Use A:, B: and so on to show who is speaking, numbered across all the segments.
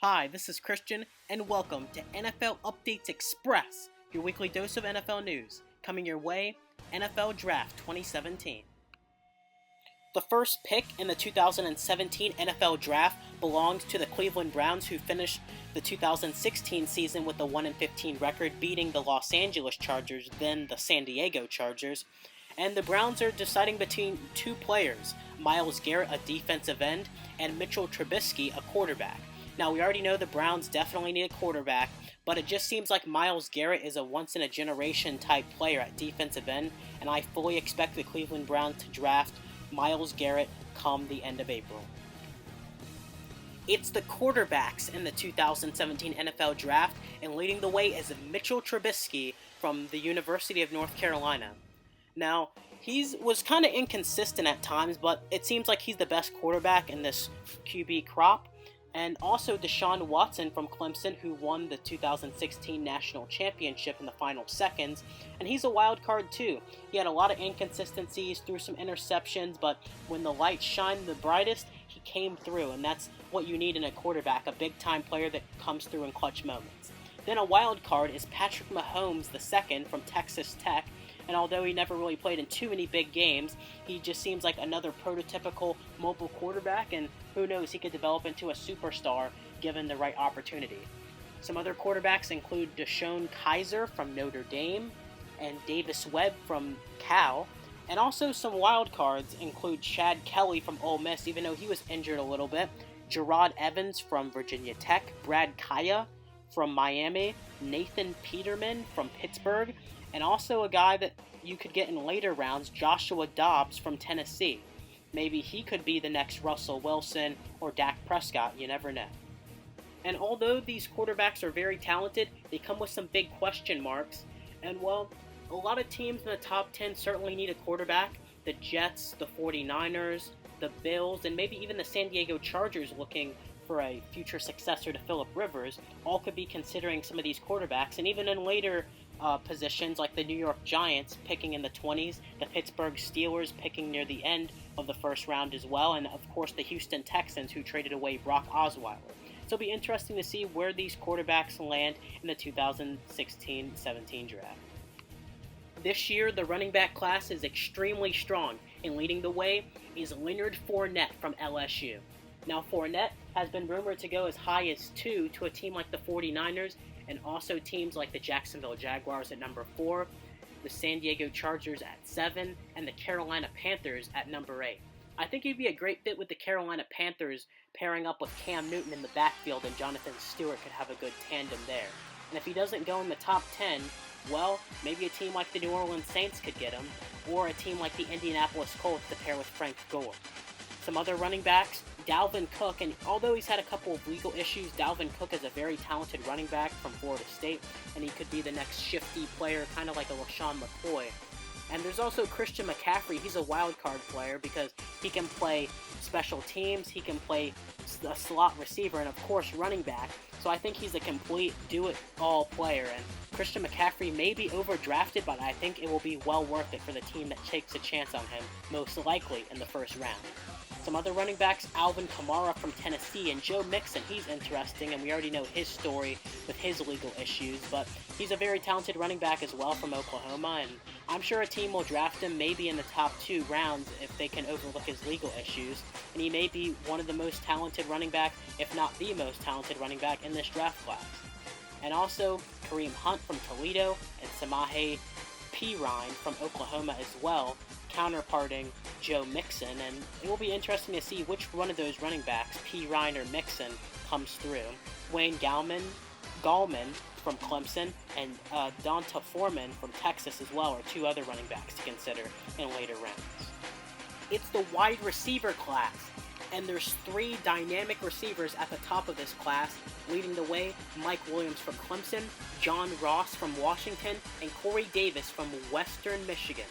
A: Hi, this is Christian, and welcome to NFL Updates Express, your weekly dose of NFL news, coming your way, NFL Draft 2017. The first pick in the 2017 NFL Draft belongs to the Cleveland Browns, who finished the 2016 season with a 1-15 record, beating the Los Angeles Chargers, then the San Diego Chargers. And the Browns are deciding between two players, Myles Garrett, a defensive end, and Mitchell Trubisky, a quarterback. Now, we already know the Browns definitely need a quarterback, but it just seems like Myles Garrett is a once-in-a-generation type player at defensive end, and I fully expect the Cleveland Browns to draft Myles Garrett come the end of April. It's the quarterbacks in the 2017 NFL Draft, and leading the way is Mitchell Trubisky from the University of North Carolina. Now, he was kind of inconsistent at times, but it seems like he's the best quarterback in this QB crop. And also Deshaun Watson from Clemson, who won the 2016 National Championship in the final seconds, and he's a wild card too. He had a lot of inconsistencies, threw some interceptions, but when the light shined the brightest, he came through, and that's what you need in a quarterback, a big-time player that comes through in clutch moments. Then a wild card is Patrick Mahomes II from Texas Tech, and although he never really played in too many big games, he just seems like another prototypical mobile quarterback, and who knows, he could develop into a superstar given the right opportunity. Some other quarterbacks include Deshaun Kaiser from Notre Dame and Davis Webb from Cal, and also some wild cards include Chad Kelly from Ole Miss, even though he was injured a little bit, Gerard Evans from Virginia Tech, Brad Kaya from Miami, Nathan Peterman from Pittsburgh, and also a guy that you could get in later rounds, Joshua Dobbs from Tennessee. Maybe he could be the next Russell Wilson or Dak Prescott, you never know. And although these quarterbacks are very talented, they come with some big question marks. And well, a lot of teams in the top 10 certainly need a quarterback. The Jets, the 49ers, the Bills, and maybe even the San Diego Chargers looking for a future successor to Phillip Rivers, all could be considering some of these quarterbacks. And even in later positions like the New York Giants picking in the 20s, the Pittsburgh Steelers picking near the end of the first round as well, and of course the Houston Texans, who traded away Brock Osweiler. So it'll be interesting to see where these quarterbacks land in the 2016-17 draft. This year, the running back class is extremely strong, and leading the way is Leonard Fournette from LSU. Now, Fournette has been rumored to go as high as 2 to a team like the 49ers, and also teams like the Jacksonville Jaguars at number 4, the San Diego Chargers at 7, and the Carolina Panthers at number 8. I think he'd be a great fit with the Carolina Panthers, pairing up with Cam Newton in the backfield, and Jonathan Stewart could have a good tandem there. And if he doesn't go in the top 10, well, maybe a team like the New Orleans Saints could get him, or a team like the Indianapolis Colts to pair with Frank Gore. Some other running backs, Dalvin Cook, and although he's had a couple of legal issues, Dalvin Cook is a very talented running back from Florida State, and he could be the next shifty player, kind of like a LaShawn McCoy. And there's also Christian McCaffrey. He's a wild card player because he can play special teams, he can play a slot receiver, and of course running back. So I think he's a complete do-it-all player, and Christian McCaffrey may be overdrafted, but I think it will be well worth it for the team that takes a chance on him, most likely in the first round. Some other running backs, Alvin Kamara from Tennessee, and Joe Mixon. He's interesting, and we already know his story with his legal issues, but he's a very talented running back as well from Oklahoma, and I'm sure a team will draft him maybe in the top 2 rounds if they can overlook his legal issues, and he may be one of the most talented running back, if not the most talented running back in this draft class. And also Kareem Hunt from Toledo and Samaje Perine from Oklahoma as well, counterparting Joe Mixon, and it will be interesting to see which one of those running backs, Perine or Mixon, comes through. Wayne Gallman from Clemson, and Donta Foreman from Texas as well are 2 other running backs to consider in later rounds. It's the wide receiver class, and there's 3 dynamic receivers at the top of this class. Leading the way, Mike Williams from Clemson, John Ross from Washington, and Corey Davis from Western Michigan.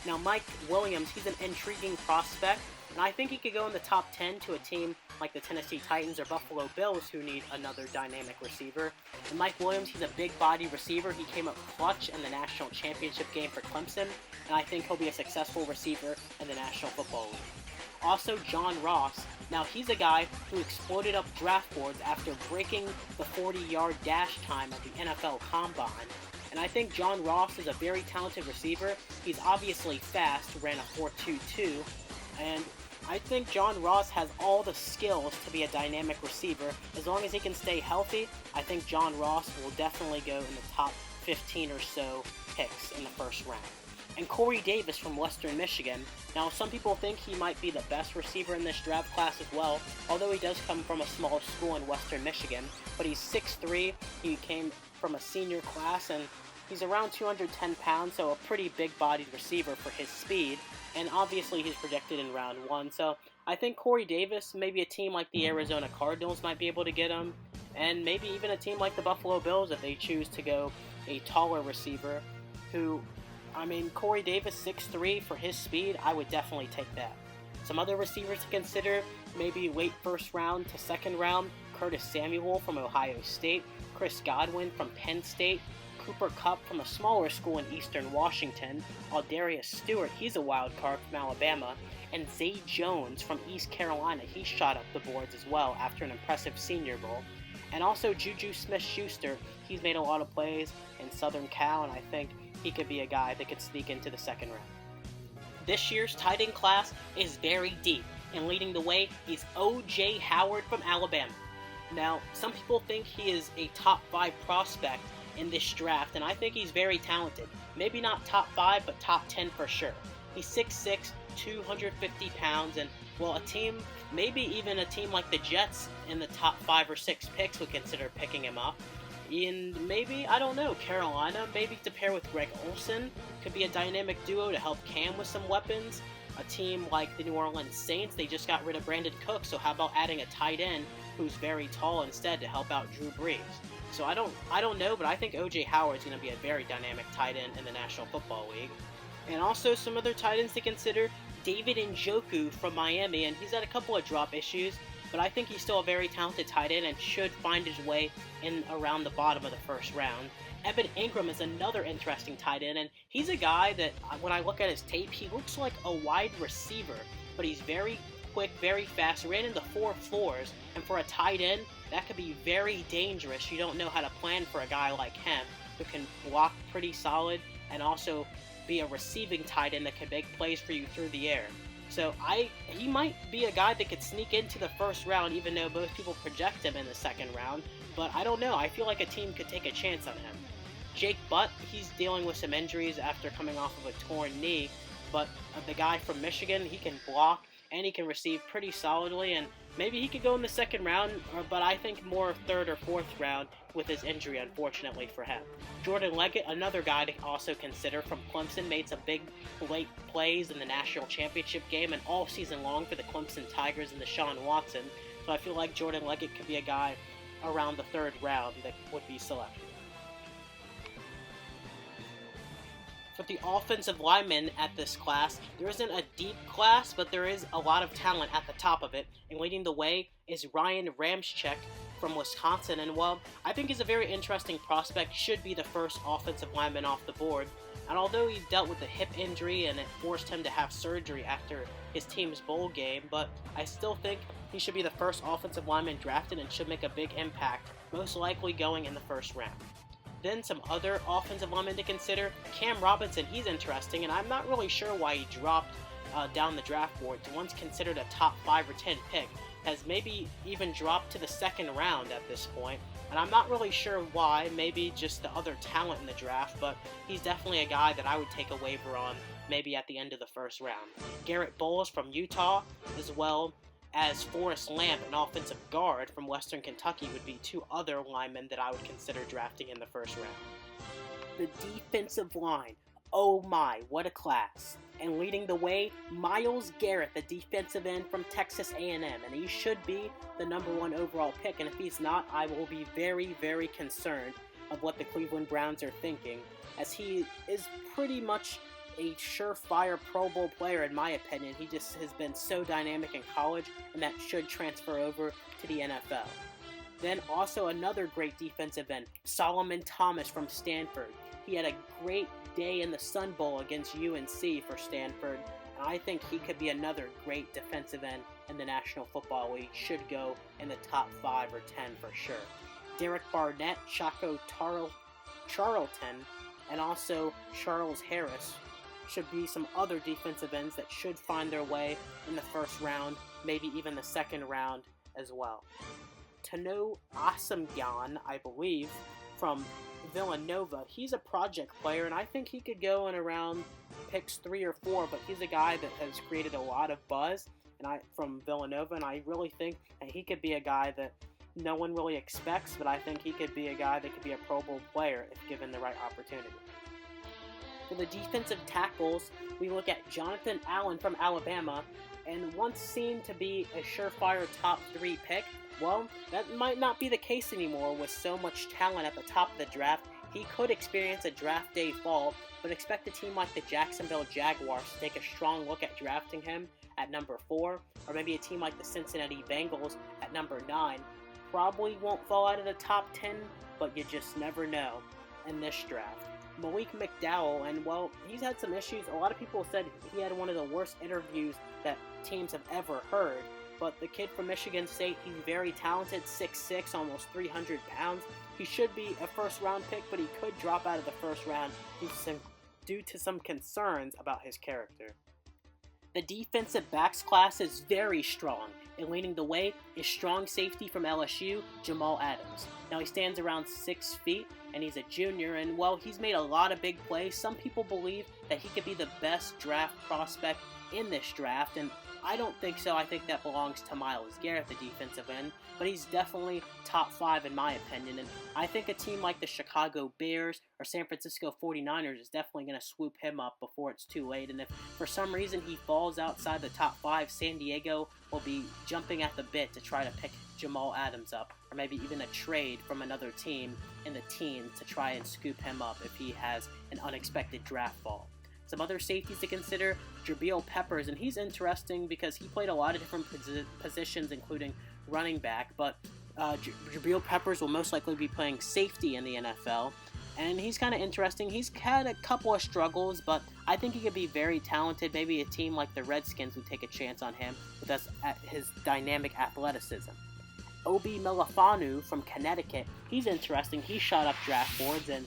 A: Now, Mike Williams, he's an intriguing prospect, and I think he could go in the top 10 to a team like the Tennessee Titans or Buffalo Bills, who need another dynamic receiver. And Mike Williams, he's a big-body receiver. He came up clutch in the national championship game for Clemson, and I think he'll be a successful receiver in the National Football League. Also, John Ross, Now, he's a guy who exploded up draft boards after breaking the 40-yard dash time at the NFL Combine. And I think John Ross is a very talented receiver. He's obviously fast, ran a 4.22, and I think John Ross has all the skills to be a dynamic receiver. As long as he can stay healthy, I think John Ross will definitely go in the top 15 or so picks in the first round. And Corey Davis from Western Michigan. Now, some people think he might be the best receiver in this draft class as well, although he does come from a small school in Western Michigan. But he's 6'3", he came from a senior class, and he's around 210 pounds, so a pretty big-bodied receiver for his speed. And obviously he's projected in round 1, so I think Corey Davis, maybe a team like the Arizona Cardinals might be able to get him, and maybe even a team like the Buffalo Bills if they choose to go a taller receiver who, Corey Davis, 6'3", for his speed, I would definitely take that. Some other receivers to consider, maybe late first round to second round, Curtis Samuel from Ohio State, Chris Godwin from Penn State, Cooper Kupp from a smaller school in Eastern Washington, Aldarius Stewart, he's a wild card from Alabama, and Zay Jones from East Carolina, he shot up the boards as well after an impressive Senior Bowl. And also Juju Smith-Schuster, he's made a lot of plays in Southern Cal, and I think he could be a guy that could sneak into the second round. This year's tight end class is very deep, and leading the way is O.J. Howard from Alabama. Now, some people think he is a top 5 prospect in this draft, and I think he's very talented. Maybe not top 5, but top 10 for sure. He's 6'6", 250 pounds, and, well, a team, maybe even a team like the Jets in the top 5 or 6 picks would consider picking him up. And maybe, I don't know, Carolina, maybe to pair with Greg Olsen, could be a dynamic duo to help Cam with some weapons. A team like the New Orleans Saints, they just got rid of Brandon Cooks, so how about adding a tight end who's very tall instead to help out Drew Brees? So I don't know, but I think O.J. Howard's going to be a very dynamic tight end in the National Football League. And also some other tight ends to consider, David Njoku from Miami, and he's had a couple of drop issues, but I think he's still a very talented tight end and should find his way in around the bottom of the first round. Evan Ingram is another interesting tight end, and he's a guy that, when I look at his tape, he looks like a wide receiver, but he's very quick, very fast, ran into 4 floors, and for a tight end, that could be very dangerous. You don't know how to plan for a guy like him who can block pretty solid and also be a receiving tight end that can make plays for you through the air. So he might be a guy that could sneak into the first round, even though most people project him in the second round. But I don't know. I feel like a team could take a chance on him. Jake Butt, he's dealing with some injuries after coming off of a torn knee. But the guy from Michigan, he can block and he can receive pretty solidly. And maybe he could go in the second round, but I think more third or fourth round with his injury, unfortunately for him. Jordan Leggett, another guy to also consider from Clemson, made some big late plays in the national championship game and all season long for the Clemson Tigers and Deshaun Watson. So I feel like Jordan Leggett could be a guy around the third round that would be selected. For the offensive linemen at this class, there isn't a deep class, but there is a lot of talent at the top of it, and leading the way is Ryan Ramczyk from Wisconsin, and well, I think he's a very interesting prospect, should be the first offensive lineman off the board, and although he dealt with a hip injury and it forced him to have surgery after his team's bowl game, but I still think he should be the first offensive lineman drafted and should make a big impact, most likely going in the first round. Then some other offensive linemen to consider. Cam Robinson, he's interesting, and I'm not really sure why he dropped down the draft board to once considered a top 5 or 10 pick, has maybe even dropped to the second round at this point, and I'm not really sure why, maybe just the other talent in the draft, but he's definitely a guy that I would take a waiver on maybe at the end of the first round. Garrett Bowles from Utah, as well as Forrest Lamp, an offensive guard from Western Kentucky, would be 2 other linemen that I would consider drafting in the first round. The defensive line, oh my, what a class. And leading the way, Myles Garrett, the defensive end from Texas A&M, and he should be the number 1 overall pick, and if he's not, I will be very, very concerned of what the Cleveland Browns are thinking, as he is pretty much a surefire Pro Bowl player in my opinion. He just has been so dynamic in college, and that should transfer over to the NFL. Then also another great defensive end, Solomon Thomas from Stanford. He had a great day in the Sun Bowl against UNC for Stanford, and I think he could be another great defensive end in the National Football League should go in the top 5 or 10 for sure. Derek Barnett, Chaco Charlton, and also Charles Harris should be some other defensive ends that should find their way in the first round, maybe even the second round as well. Tano Asamgyan, I believe, from Villanova, he's a project player, and I think he could go in around picks 3 or 4, but he's a guy that has created a lot of buzz from Villanova, and I really think that he could be a guy that no one really expects, but I think he could be a guy that could be a Pro Bowl player if given the right opportunity. For the defensive tackles, we look at Jonathan Allen from Alabama, and once seemed to be a surefire top 3 pick. Well, that might not be the case anymore with so much talent at the top of the draft. He could experience a draft day fall, but expect a team like the Jacksonville Jaguars to take a strong look at drafting him at number 4, or maybe a team like the Cincinnati Bengals at number 9. Probably won't fall out of the top 10, but you just never know in this draft. Malik McDowell, and well, he's had some issues. A lot of people said he had one of the worst interviews that teams have ever heard. But the kid from Michigan State, he's very talented, 6'6", almost 300 pounds. He should be a first-round pick, but he could drop out of the first round due to some concerns about his character. The defensive backs class is very strong, and leading the way is strong safety from LSU, Jamal Adams. Now, he stands around 6 feet, and he's a junior, and well, he's made a lot of big plays. Some people believe that he could be the best draft prospect in this draft, and I don't think so. I think that belongs to Myles Garrett, the defensive end, but he's definitely top 5 in my opinion, and I think a team like the Chicago Bears or San Francisco 49ers is definitely going to swoop him up before it's too late, and if for some reason he falls outside the top 5, San Diego will be jumping at the bit to try to pick Jamal Adams up, or maybe even a trade from another team in the teens to try and scoop him up if he has an unexpected draft fall. Some other safeties to consider, Jabril Peppers, and he's interesting because he played a lot of different positions, including running back, but Jabril Peppers will most likely be playing safety in the NFL, and he's kind of interesting. He's had a couple of struggles, but I think he could be very talented. Maybe a team like the Redskins would take a chance on him with his dynamic athleticism. Obi Melafanu from Connecticut, he's interesting. He shot up draft boards, and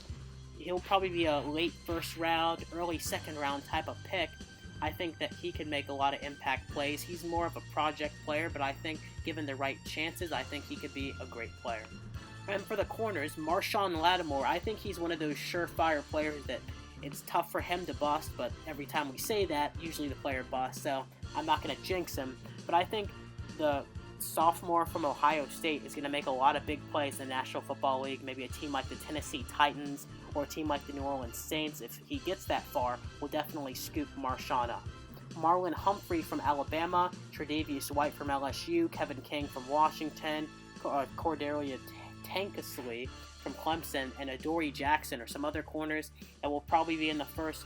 A: he'll probably be a late first round, early second round type of pick. I think that he can make a lot of impact plays. He's more of a project player, but I think given the right chances, I think he could be a great player. And for the corners, Marshawn Lattimore, I think he's one of those surefire players that it's tough for him to bust, but every time we say that, usually the player busts, so I'm not going to jinx him. But I think the sophomore from Ohio State is going to make a lot of big plays in the National Football League. Maybe a team like the Tennessee Titans or a team like the New Orleans Saints, if he gets that far, will definitely scoop Marshawn up. Marlon Humphrey from Alabama, Tre'Davious White from LSU, Kevin King from Washington, Cordelia Tankersley from Clemson, and Adoree Jackson or some other corners that will probably be in the first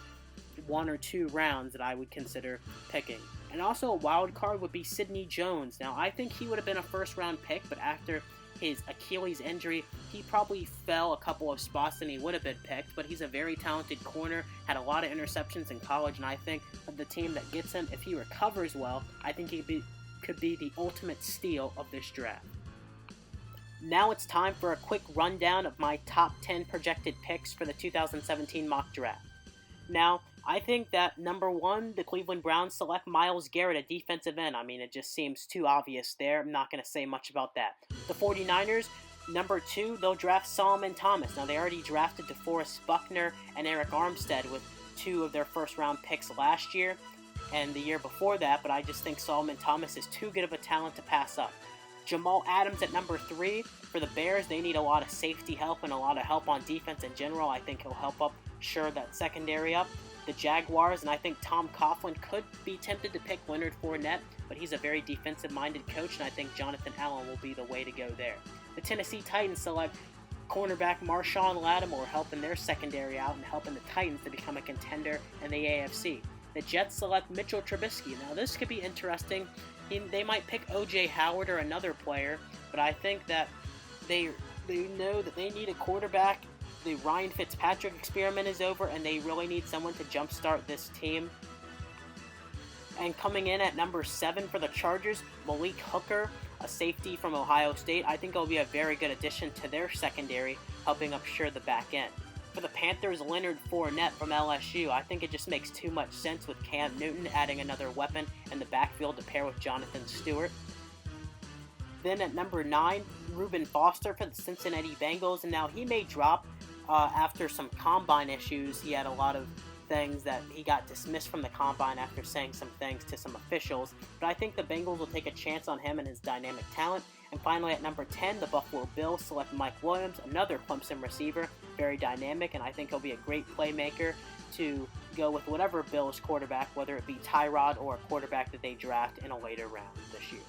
A: 1 or 2 rounds that I would consider picking. And also a wild card would be Sidney Jones. Now, I think he would have been a first-round pick, but after his Achilles injury, he probably fell a couple of spots and he would have been picked, but he's a very talented corner, had a lot of interceptions in college, and I think of the team that gets him, if he recovers well, I think he could be the ultimate steal of this draft. Now it's time for a quick rundown of my top 10 projected picks for the 2017 mock draft. Now, I think that number 1, the Cleveland Browns select Myles Garrett, a defensive end. I mean, it just seems too obvious there. I'm not going to say much about that. The 49ers, number 2, they'll draft Solomon Thomas. Now, they already drafted DeForest Buckner and Eric Armstead with 2 of their first-round picks last year and the year before that, but I just think Solomon Thomas is too good of a talent to pass up. Jamal Adams at number 3. For the Bears, they need a lot of safety help and a lot of help on defense in general. I think he'll help that secondary up. The Jaguars, and I think Tom Coughlin could be tempted to pick Leonard Fournette, but he's a very defensive-minded coach, and I think Jonathan Allen will be the way to go there. The Tennessee Titans select cornerback Marshawn Lattimore, helping their secondary out and helping the Titans to become a contender in the AFC. The Jets select Mitchell Trubisky. Now, this could be interesting. They might pick O.J. Howard or another player, but I think that they know that they need a quarterback. The Ryan Fitzpatrick experiment is over, and they really need someone to jumpstart this team. And coming in at number 7 for the Chargers, Malik Hooker, a safety from Ohio State. I think he'll be a very good addition to their secondary, helping upshore the back end. For the Panthers, Leonard Fournette from LSU. I think it just makes too much sense with Cam Newton adding another weapon in the backfield to pair with Jonathan Stewart. Then at number 9, Reuben Foster for the Cincinnati Bengals. And now he may drop after some combine issues. He had a lot of things that he got dismissed from the combine after saying some things to some officials. But I think the Bengals will take a chance on him and his dynamic talent. And finally at number 10, the Buffalo Bills select Mike Williams, another Clemson receiver, very dynamic, and I think he'll be a great playmaker to go with whatever Bills quarterback, whether it be Tyrod or a quarterback that they draft in a later round this year.